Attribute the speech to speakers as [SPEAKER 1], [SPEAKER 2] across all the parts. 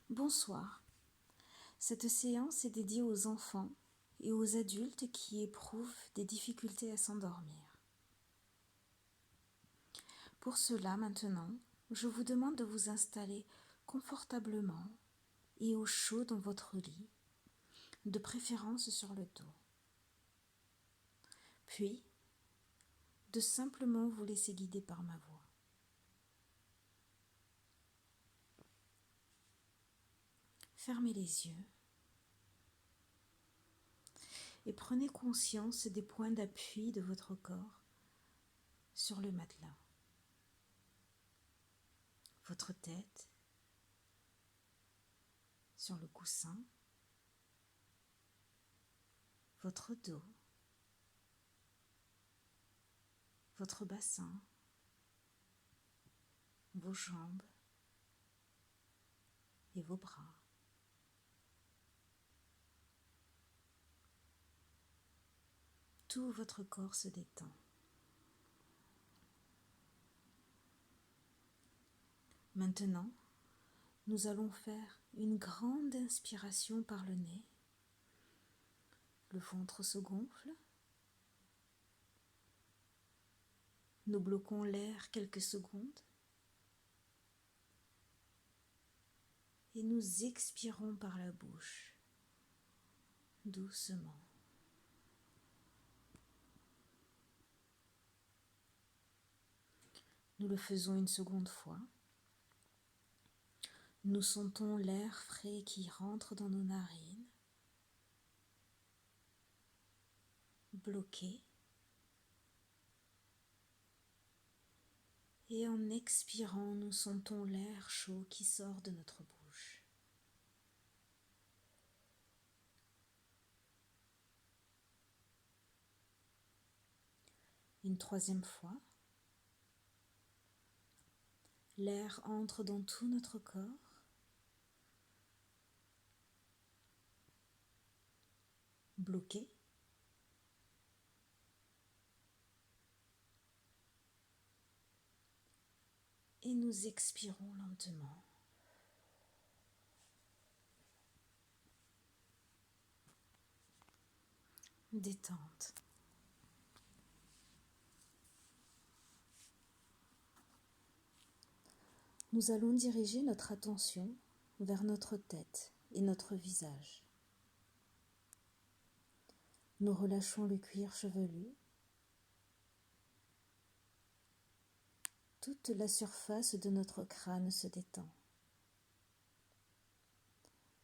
[SPEAKER 1] Bonsoir. Cette séance est dédiée aux enfants et aux adultes qui éprouvent des difficultés à s'endormir. Pour cela, maintenant, je vous demande de vous installer confortablement et au chaud dans votre lit, de préférence sur le dos. Puis, de simplement vous laisser guider par ma voix. Fermez les yeux et prenez conscience des points d'appui de votre corps sur le matelas. Votre tête sur le coussin, votre dos, votre bassin, vos jambes et vos bras. Tout votre corps se détend. Maintenant, nous allons faire une grande inspiration par le nez. Le ventre se gonfle. Nous bloquons l'air quelques secondes. Et nous expirons par la bouche, doucement. Nous le faisons une seconde fois. Nous sentons l'air frais qui rentre dans nos narines, bloqué. Et en expirant, nous sentons l'air chaud qui sort de notre bouche. Une troisième fois, l'air entre dans tout notre corps. Bloqué. Et nous expirons lentement. Détente. Nous allons diriger notre attention vers notre tête et notre visage. Nous relâchons le cuir chevelu. Toute la surface de notre crâne se détend,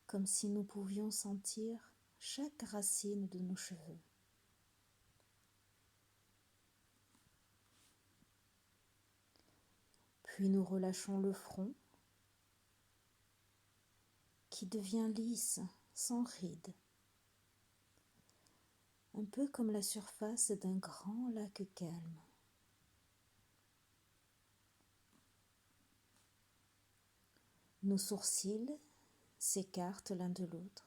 [SPEAKER 1] comme si nous pouvions sentir chaque racine de nos cheveux. Puis nous relâchons le front, qui devient lisse, sans rides, un peu comme la surface d'un grand lac calme. Nos sourcils s'écartent l'un de l'autre.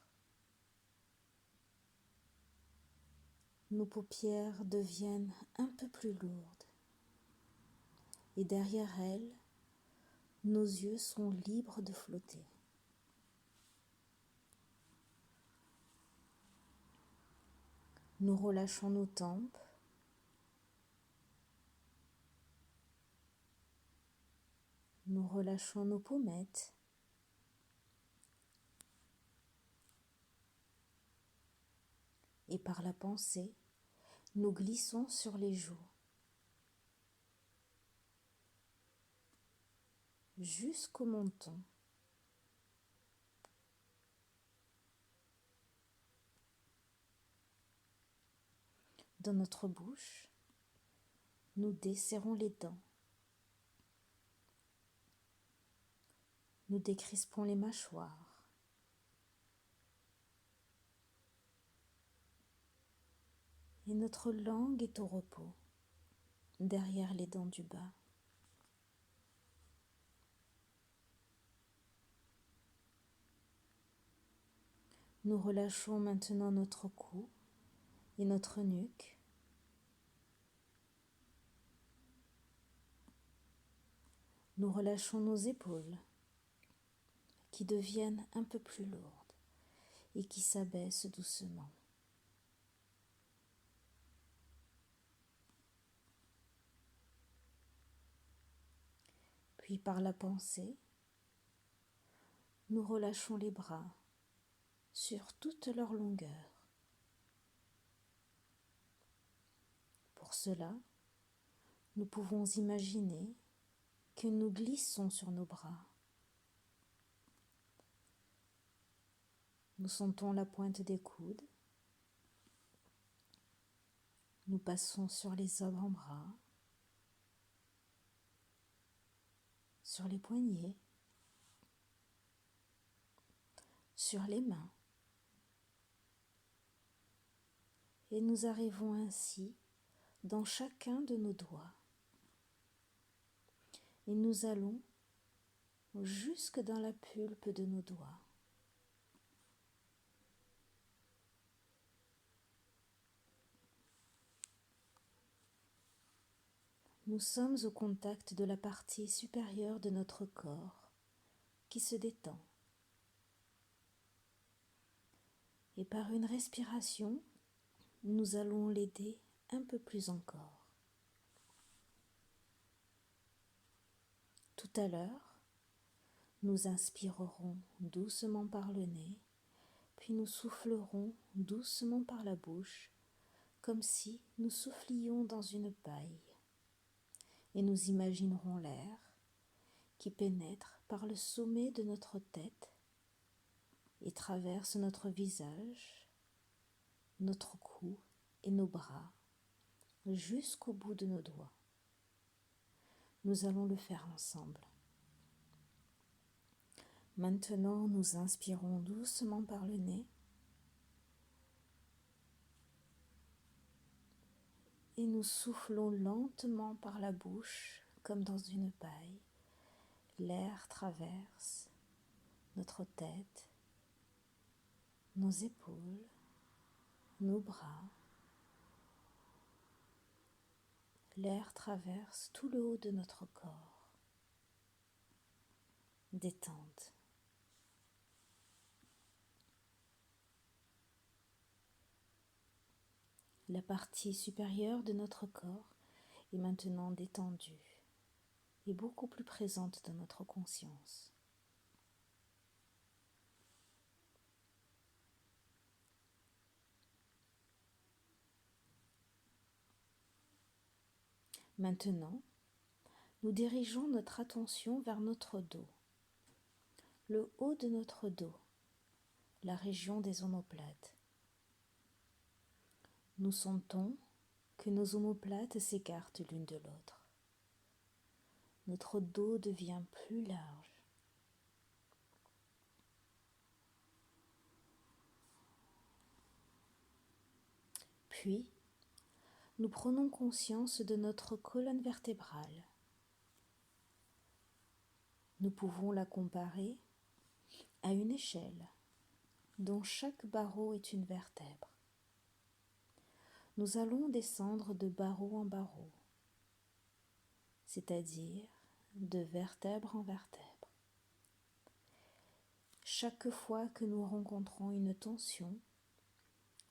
[SPEAKER 1] Nos paupières deviennent un peu plus lourdes. Et derrière elles, nos yeux sont libres de flotter. Nous relâchons nos tempes. Nous relâchons nos pommettes. Et par la pensée, nous glissons sur les joues, jusqu'au menton. Dans notre bouche, nous desserrons les dents. Nous décrispons les mâchoires. Et notre langue est au repos, derrière les dents du bas. Nous relâchons maintenant notre cou et notre nuque. Nous relâchons nos épaules, qui deviennent un peu plus lourdes et qui s'abaissent doucement. Puis par la pensée, nous relâchons les bras sur toute leur longueur. Pour cela, nous pouvons imaginer que nous glissons sur nos bras. Nous sentons la pointe des coudes. Nous passons sur les avant-bras, sur les poignets, sur les mains. Et nous arrivons ainsi dans chacun de nos doigts. Et nous allons jusque dans la pulpe de nos doigts. Nous sommes au contact de la partie supérieure de notre corps qui se détend. Et par une respiration, nous allons l'aider un peu plus encore. Tout à l'heure, nous inspirerons doucement par le nez, puis nous soufflerons doucement par la bouche, comme si nous soufflions dans une paille. Et nous imaginerons l'air qui pénètre par le sommet de notre tête et traverse notre visage, notre cou et nos bras jusqu'au bout de nos doigts. Nous allons le faire ensemble. Maintenant, nous inspirons doucement par le nez et nous soufflons lentement par la bouche comme dans une paille. L'air traverse notre tête, nos épaules, nos bras. L'air traverse tout le haut de notre corps. Détente. La partie supérieure de notre corps est maintenant détendue et beaucoup plus présente dans notre conscience. Maintenant, nous dirigeons notre attention vers notre dos, le haut de notre dos, la région des omoplates. Nous sentons que nos omoplates s'écartent l'une de l'autre. Notre dos devient plus large. Puis, nous prenons conscience de notre colonne vertébrale. Nous pouvons la comparer à une échelle dont chaque barreau est une vertèbre. Nous allons descendre de barreau en barreau, c'est-à-dire de vertèbre en vertèbre. Chaque fois que nous rencontrons une tension,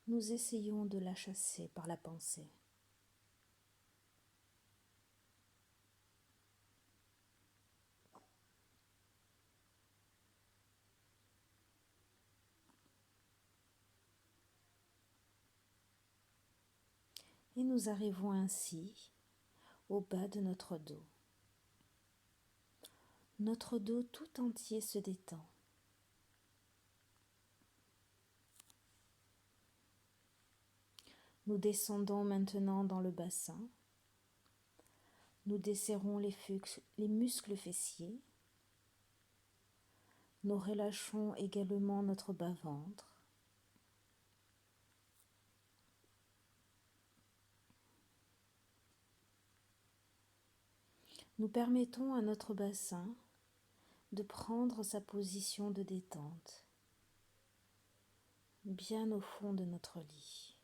[SPEAKER 1] nous essayons de la chasser par la pensée. Et nous arrivons ainsi au bas de notre dos. Notre dos tout entier se détend. Nous descendons maintenant dans le bassin. Nous desserrons les muscles fessiers. Nous relâchons également notre bas-ventre. Nous permettons à notre bassin de prendre sa position de détente, bien au fond de notre lit.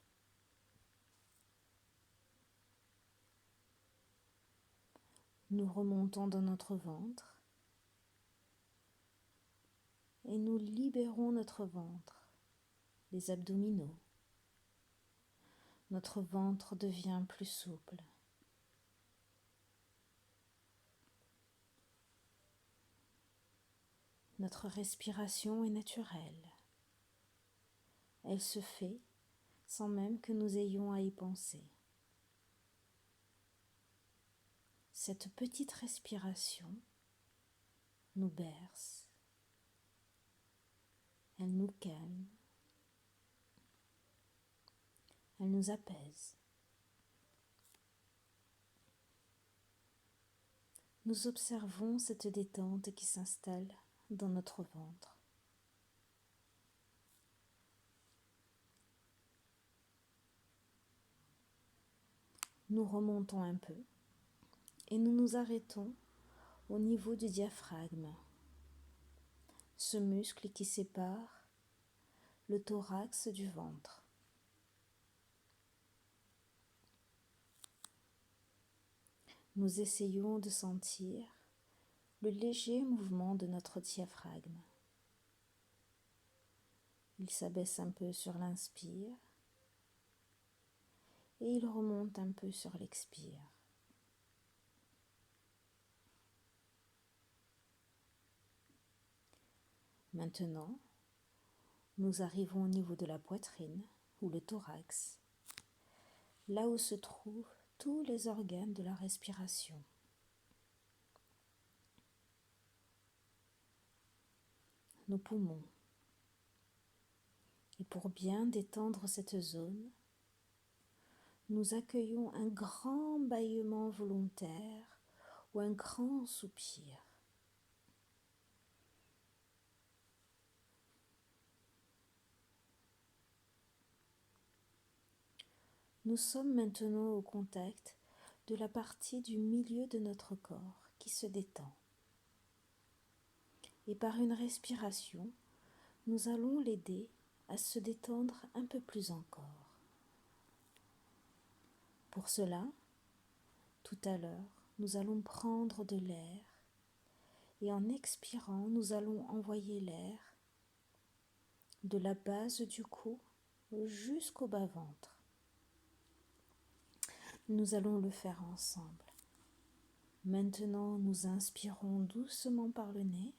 [SPEAKER 1] Nous remontons dans notre ventre. et nous libérons notre ventre, les abdominaux. Notre ventre devient plus souple. Notre respiration est naturelle. Elle se fait sans même que nous ayons à y penser. Cette petite respiration nous berce, elle nous calme, elle nous apaise. Nous observons cette détente qui s'installe dans notre ventre. Nous remontons un peu et nous nous arrêtons au niveau du diaphragme, ce muscle qui sépare le thorax du ventre. Nous essayons de sentir le léger mouvement de notre diaphragme. Il s'abaisse un peu sur l'inspire et il remonte un peu sur l'expire. Maintenant, nous arrivons au niveau de la poitrine ou le thorax, là où se trouvent tous les organes de la respiration. Nos poumons. Et pour bien détendre cette zone, nous accueillons un grand bâillement volontaire ou un grand soupir. Nous sommes maintenant au contact de la partie du milieu de notre corps qui se détend. Et par une respiration, nous allons l'aider à se détendre un peu plus encore. Pour cela, tout à l'heure, nous allons prendre de l'air et en expirant, nous allons envoyer l'air de la base du cou jusqu'au bas-ventre. Nous allons le faire ensemble. Maintenant, nous inspirons doucement par le nez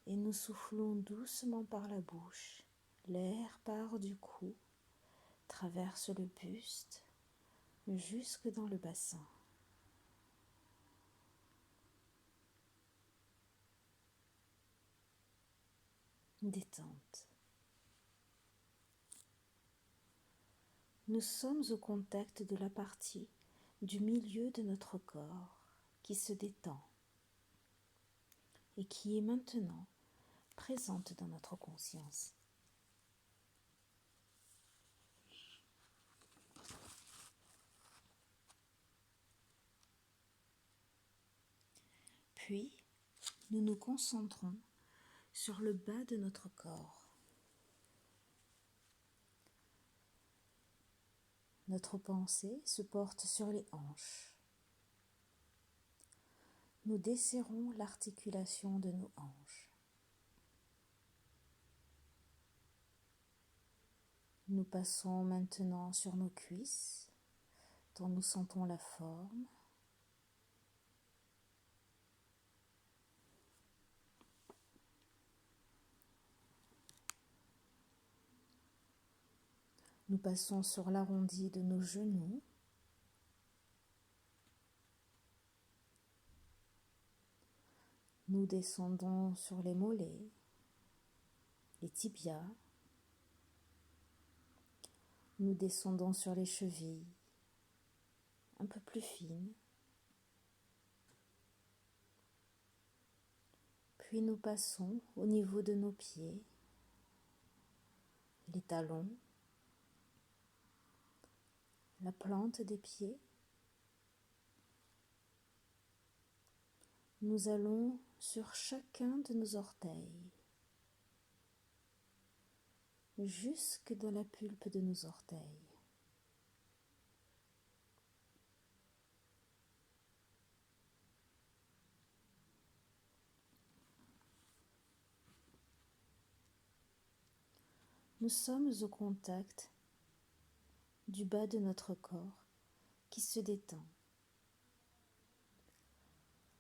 [SPEAKER 1] et nous soufflons doucement par la bouche. L'air part du cou, traverse le buste jusque dans le bassin. Détente. Nous sommes au contact de la partie du milieu de notre corps qui se détend et qui est maintenant présente dans notre conscience. Puis, nous nous concentrons sur le bas de notre corps. Notre pensée se porte sur les hanches. Nous desserrons l'articulation de nos hanches. Nous passons maintenant sur nos cuisses, dont nous sentons la forme. Nous passons sur l'arrondi de nos genoux. Nous descendons sur les mollets, les tibias. Nous descendons sur les chevilles, un peu plus fines. Puis nous passons au niveau de nos pieds, les talons, la plante des pieds. Nous allons sur chacun de nos orteils, jusque dans la pulpe de nos orteils. nous sommes au contact du bas de notre corps qui se détend.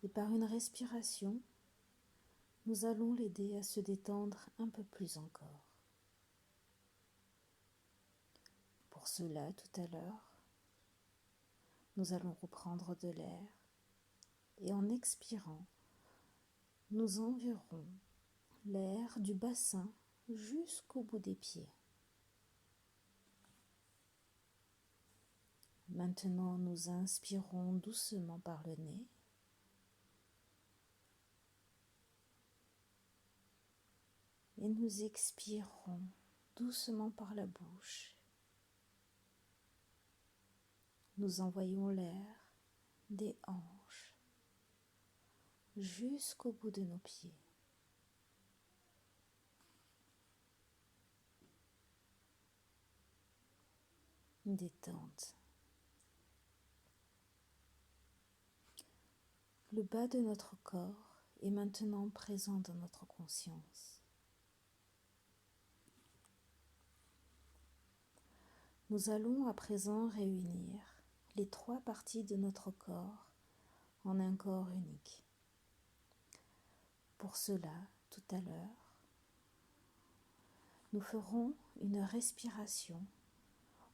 [SPEAKER 1] Et par une respiration, nous allons l'aider à se détendre un peu plus encore. Pour cela, tout à l'heure, nous allons reprendre de l'air et en expirant, nous enverrons l'air du bassin jusqu'au bout des pieds. Maintenant, nous inspirons doucement par le nez. Et nous expirons doucement par la bouche. Nous envoyons l'air des hanches jusqu'au bout de nos pieds. Détente. Le bas de notre corps est maintenant présent dans notre conscience. Nous allons à présent réunir les 3 parties de notre corps en un corps unique. Pour cela, tout à l'heure, nous ferons une respiration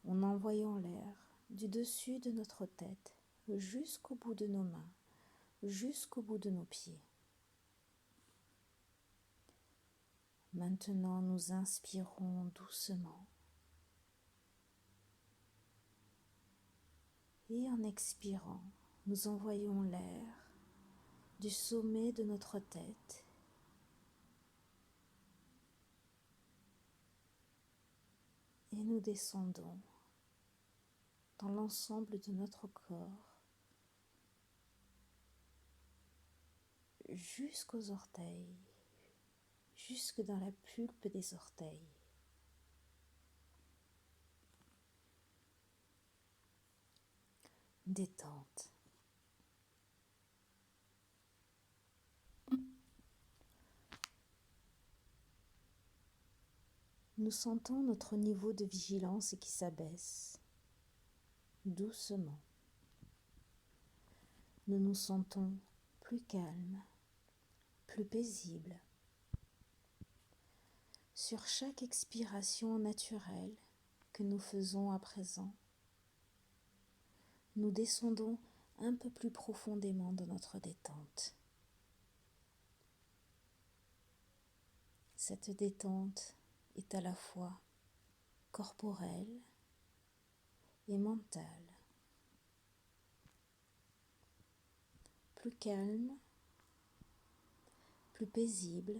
[SPEAKER 1] en envoyant l'air du dessus de notre tête jusqu'au bout de nos mains, jusqu'au bout de nos pieds. Maintenant, nous inspirons doucement et en expirant, nous envoyons l'air du sommet de notre tête et nous descendons dans l'ensemble de notre corps jusqu'aux orteils, jusque dans la pulpe des orteils. Détente. Nous sentons notre niveau de vigilance qui s'abaisse doucement. Nous nous sentons plus calmes, plus paisibles. Sur chaque expiration naturelle que nous faisons à présent, nous descendons un peu plus profondément dans notre détente. Cette détente est à la fois corporelle et mentale. Plus calme, plus paisible.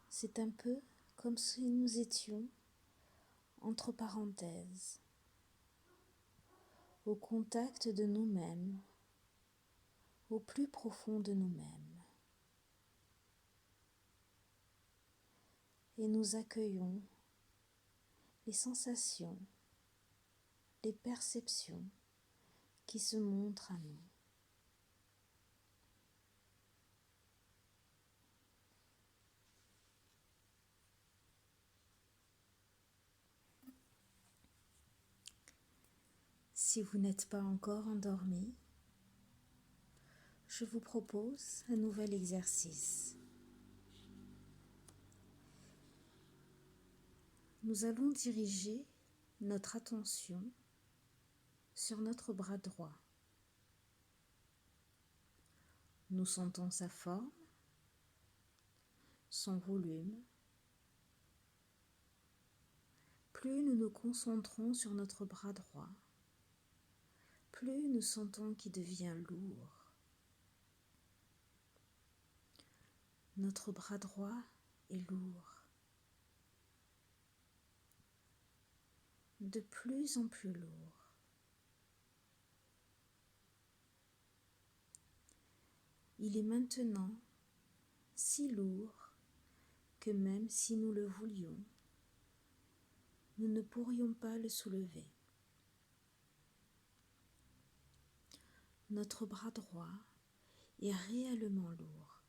[SPEAKER 1] C'est un peu comme si nous étions entre parenthèses, au contact de nous-mêmes, au plus profond de nous-mêmes. Et nous accueillons les sensations, les perceptions qui se montrent à nous. Si vous n'êtes pas encore endormi, je vous propose un nouvel exercice. Nous allons diriger notre attention sur notre bras droit. Nous sentons sa forme, son volume. Plus nous nous concentrons sur notre bras droit, plus nous sentons qu'il devient lourd. Notre bras droit est lourd, de plus en plus lourd. Il est maintenant si lourd que même si nous le voulions, nous ne pourrions pas le soulever. Notre bras droit est réellement lourd.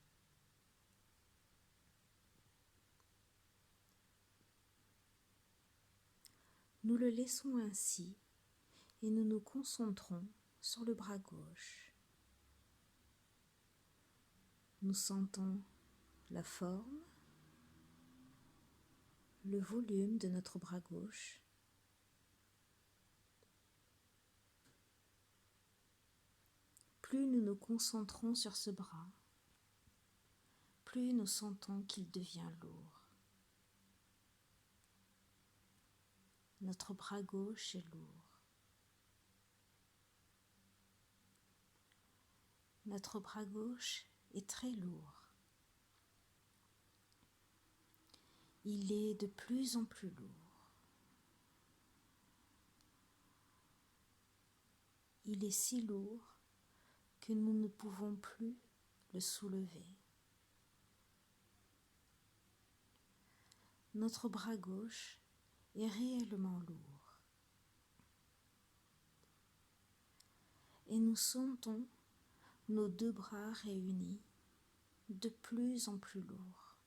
[SPEAKER 1] Nous le laissons ainsi et nous nous concentrons sur le bras gauche. Nous sentons la forme, le volume de notre bras gauche. Plus nous nous concentrons sur ce bras, plus nous sentons qu'il devient lourd. Notre bras gauche est lourd. Notre bras gauche est très lourd. Il est de plus en plus lourd. Il est si lourd que nous ne pouvons plus le soulever. Notre bras gauche est réellement lourd. Et nous sentons nos deux bras réunis de plus en plus lourds.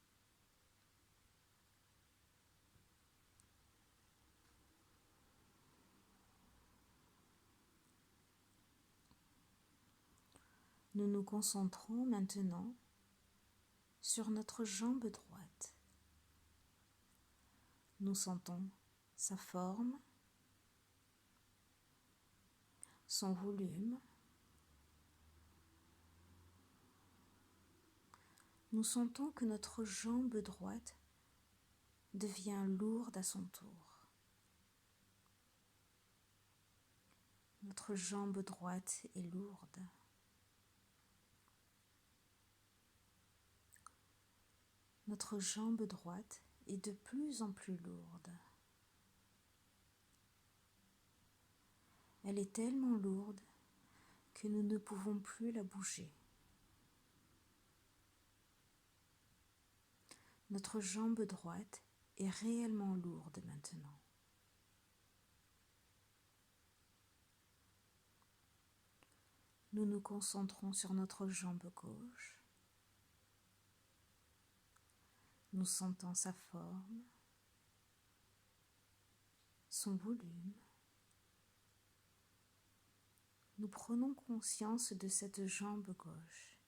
[SPEAKER 1] Nous nous concentrons maintenant sur notre jambe droite. Nous sentons sa forme, son volume. Nous sentons que notre jambe droite devient lourde à son tour. Notre jambe droite est lourde. Notre jambe droite est de plus en plus lourde. Elle est tellement lourde que nous ne pouvons plus la bouger. Notre jambe droite est réellement lourde maintenant. Nous nous concentrons sur notre jambe gauche. Nous sentons sa forme, son volume. Nous prenons conscience de cette jambe gauche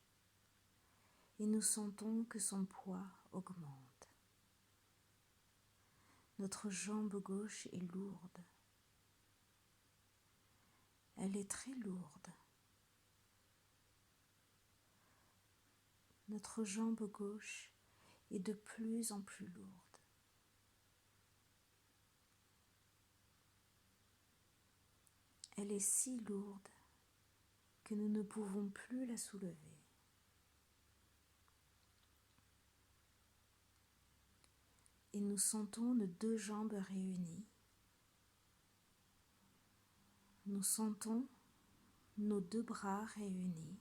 [SPEAKER 1] et nous sentons que son poids augmente. Notre jambe gauche est lourde. Elle est très lourde. Notre jambe gauche est de plus en plus lourde. Elle est si lourde que nous ne pouvons plus la soulever. Et nous sentons nos deux jambes réunies. Nous sentons nos deux bras réunis.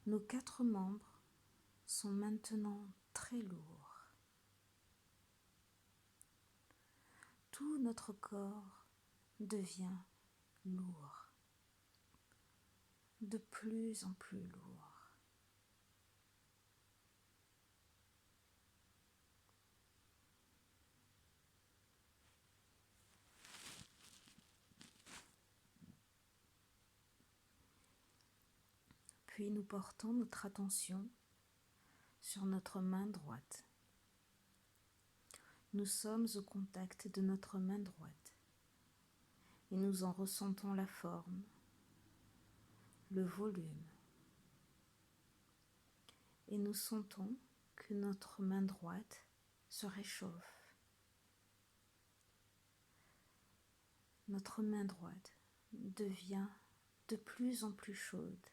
[SPEAKER 1] Nos quatre membres sont maintenant très lourds. Tout notre corps devient lourd, de plus en plus lourd. Puis nous portons notre attention sur notre main droite. Nous sommes au contact de notre main droite et nous en ressentons la forme, le volume. Et nous sentons que notre main droite se réchauffe. Notre main droite devient de plus en plus chaude,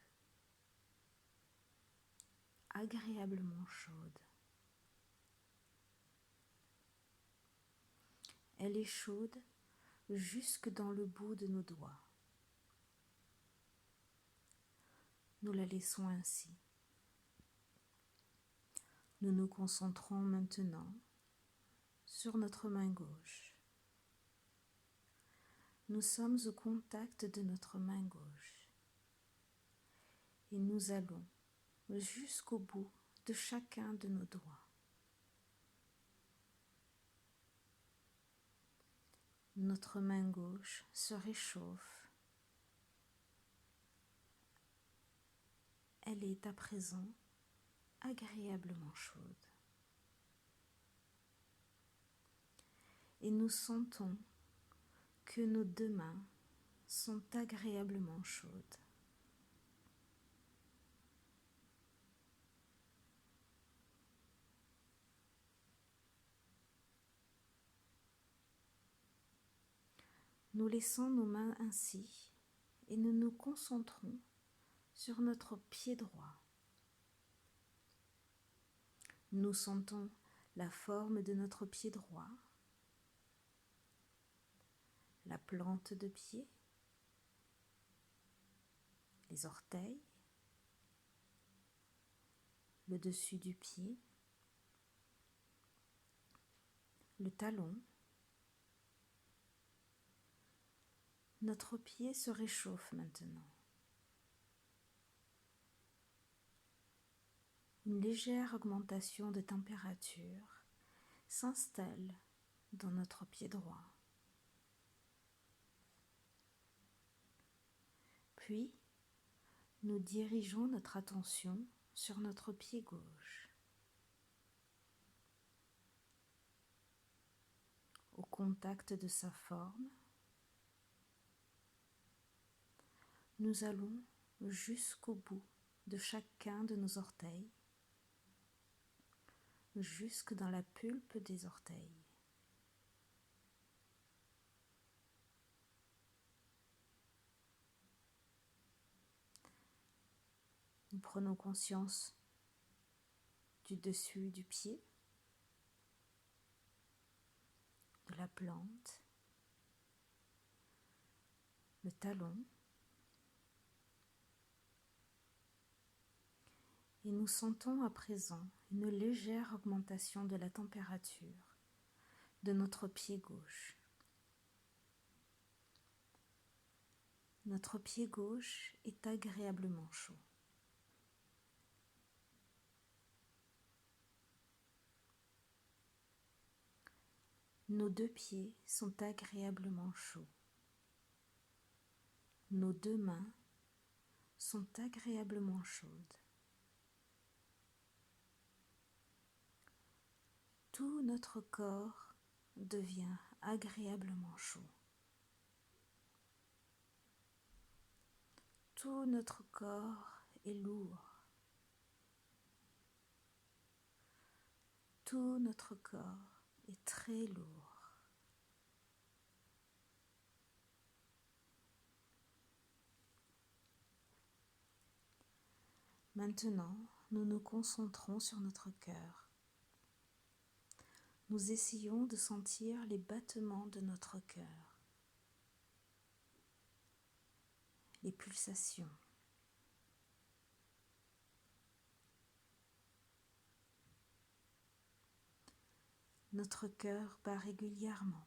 [SPEAKER 1] agréablement chaude. Elle est chaude jusque dans le bout de nos doigts. Nous la laissons ainsi. Nous nous concentrons maintenant sur notre main gauche. Nous sommes au contact de notre main gauche et nous allons jusqu'au bout de chacun de nos doigts. Notre main gauche se réchauffe. Elle est à présent agréablement chaude. Et nous sentons que nos deux mains sont agréablement chaudes. Nous laissons nos mains ainsi et nous nous concentrons sur notre pied droit. Nous sentons la forme de notre pied droit, la plante de pied, les orteils, le dessus du pied, le talon. Notre pied se réchauffe maintenant. Une légère augmentation de température s'installe dans notre pied droit. Puis, nous dirigeons notre attention sur notre pied gauche. Au contact de sa forme, nous allons jusqu'au bout de chacun de nos orteils, jusque dans la pulpe des orteils. Nous prenons conscience du dessus du pied, de la plante, le talon, et nous sentons à présent une légère augmentation de la température de notre pied gauche. Notre pied gauche est agréablement chaud. Nos deux pieds sont agréablement chauds. Nos deux mains sont agréablement chaudes. Tout notre corps devient agréablement chaud. Tout notre corps est lourd. Tout notre corps est très lourd. Maintenant, nous nous concentrons sur notre cœur. Nous essayons de sentir les battements de notre cœur, les pulsations. Notre cœur bat régulièrement.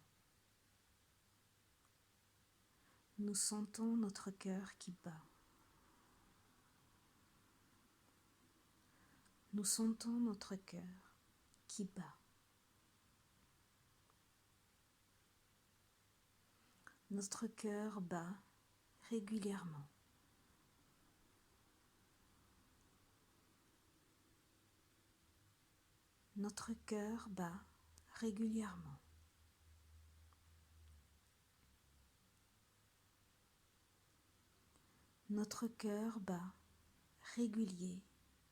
[SPEAKER 1] Nous sentons notre cœur qui bat. Nous sentons notre cœur qui bat. Notre cœur bat régulièrement. Notre cœur bat régulièrement. Notre cœur bat régulier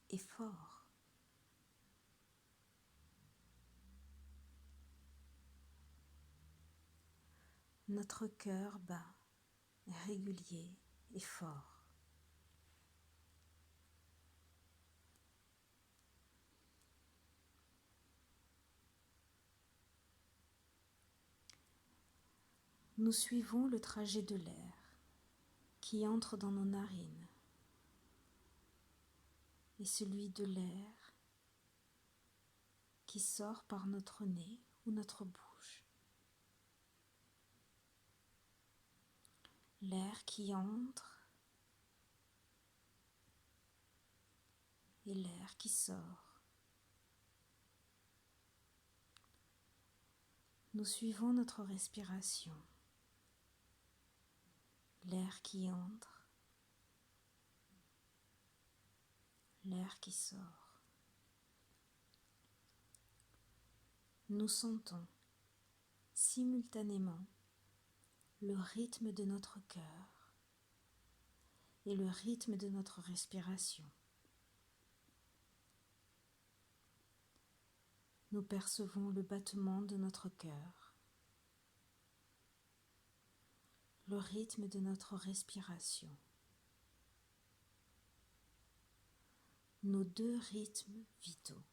[SPEAKER 1] et fort. Notre cœur bat régulier et fort. Nous suivons le trajet de l'air qui entre dans nos narines et celui de l'air qui sort par notre nez ou notre bouche. L'air qui entre et l'air qui sort. Nous suivons notre respiration, l'air qui entre, l'air qui sort. Nous sentons simultanément le rythme de notre cœur et le rythme de notre respiration. Nous percevons le battement de notre cœur, le rythme de notre respiration, nos deux rythmes vitaux.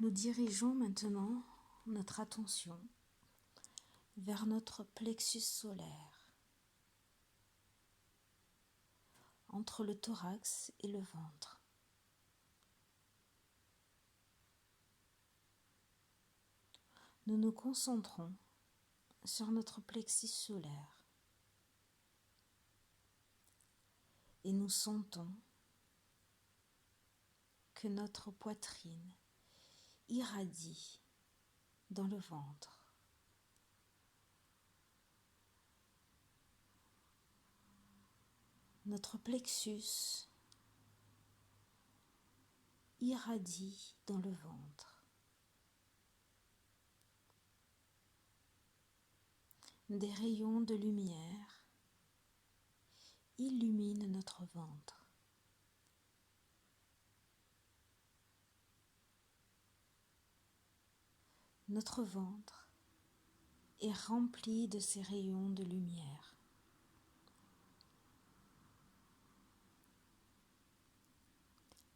[SPEAKER 1] Nous dirigeons maintenant notre attention vers notre plexus solaire, entre le thorax et le ventre. Nous nous concentrons sur notre plexus solaire et nous sentons que notre poitrine irradie dans le ventre. Notre plexus irradie dans le ventre. Des rayons de lumière illuminent notre ventre. Notre ventre est rempli de ces rayons de lumière.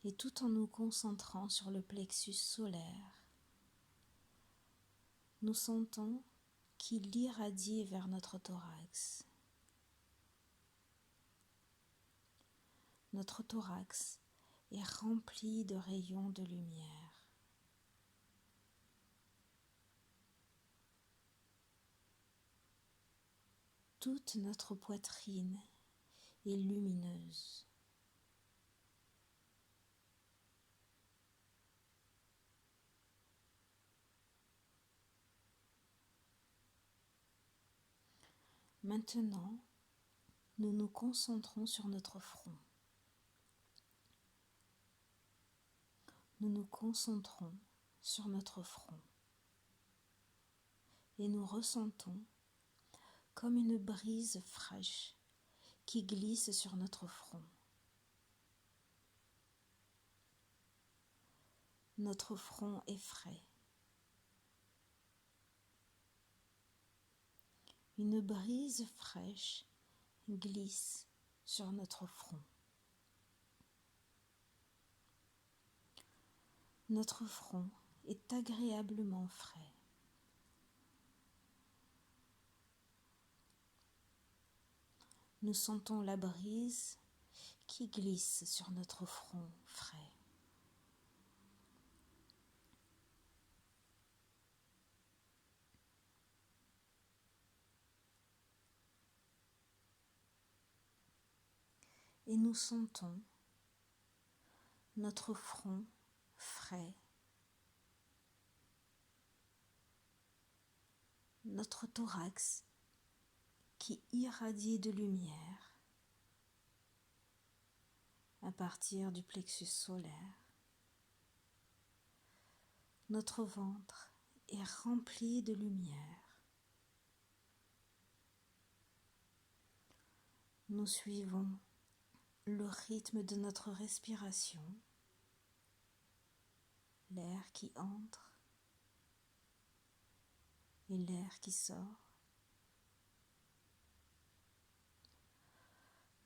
[SPEAKER 1] Et tout en nous concentrant sur le plexus solaire, nous sentons qu'il irradie vers notre thorax. Notre thorax est rempli de rayons de lumière. Toute notre poitrine est lumineuse. Maintenant, nous nous concentrons sur notre front. Nous nous concentrons sur notre front et nous ressentons comme une brise fraîche qui glisse sur notre front. Notre front est frais. Une brise fraîche glisse sur notre front. Notre front est agréablement frais. Nous sentons la brise qui glisse sur notre front frais. Et nous sentons notre front frais, notre thorax qui irradie de lumière à partir du plexus solaire. Notre ventre est rempli de lumière. Nous suivons le rythme de notre respiration, l'air qui entre et l'air qui sort.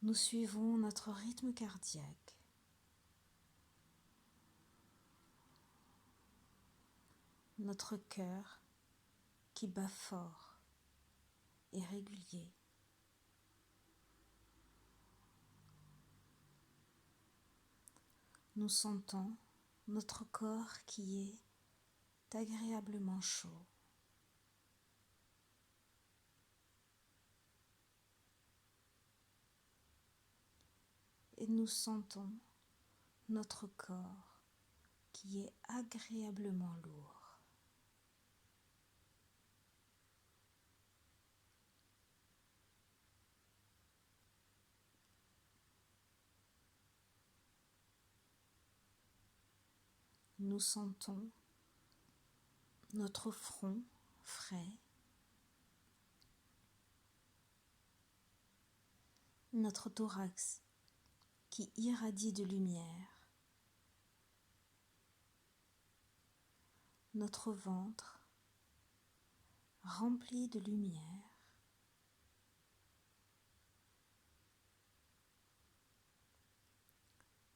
[SPEAKER 1] Nous suivons notre rythme cardiaque. Notre cœur qui bat fort et régulier. Nous sentons notre corps qui est agréablement chaud. et nous sentons notre corps qui est agréablement lourd. Nous sentons notre front frais, notre thorax qui irradie de lumière, notre ventre rempli de lumière.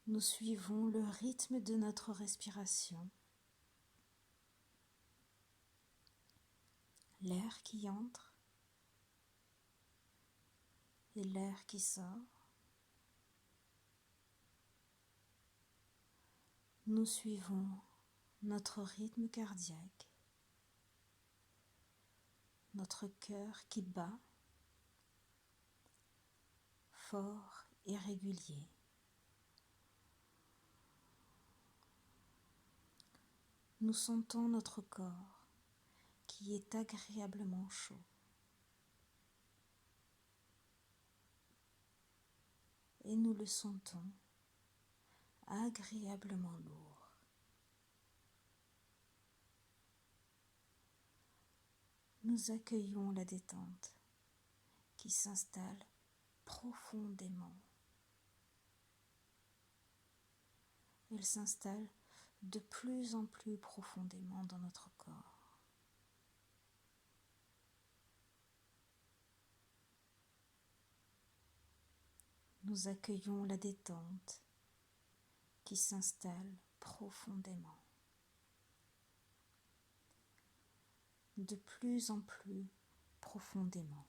[SPEAKER 1] Nous suivons le rythme de notre respiration, l'air qui entre et l'air qui sort. Nous suivons notre rythme cardiaque, notre cœur qui bat fort et régulier. Nous sentons notre corps qui est agréablement chaud. Et nous le sentons agréablement lourd. Nous accueillons la détente qui s'installe profondément. Elle s'installe de plus en plus profondément dans notre corps. Nous accueillons la détente qui s'installe profondément, de plus en plus profondément.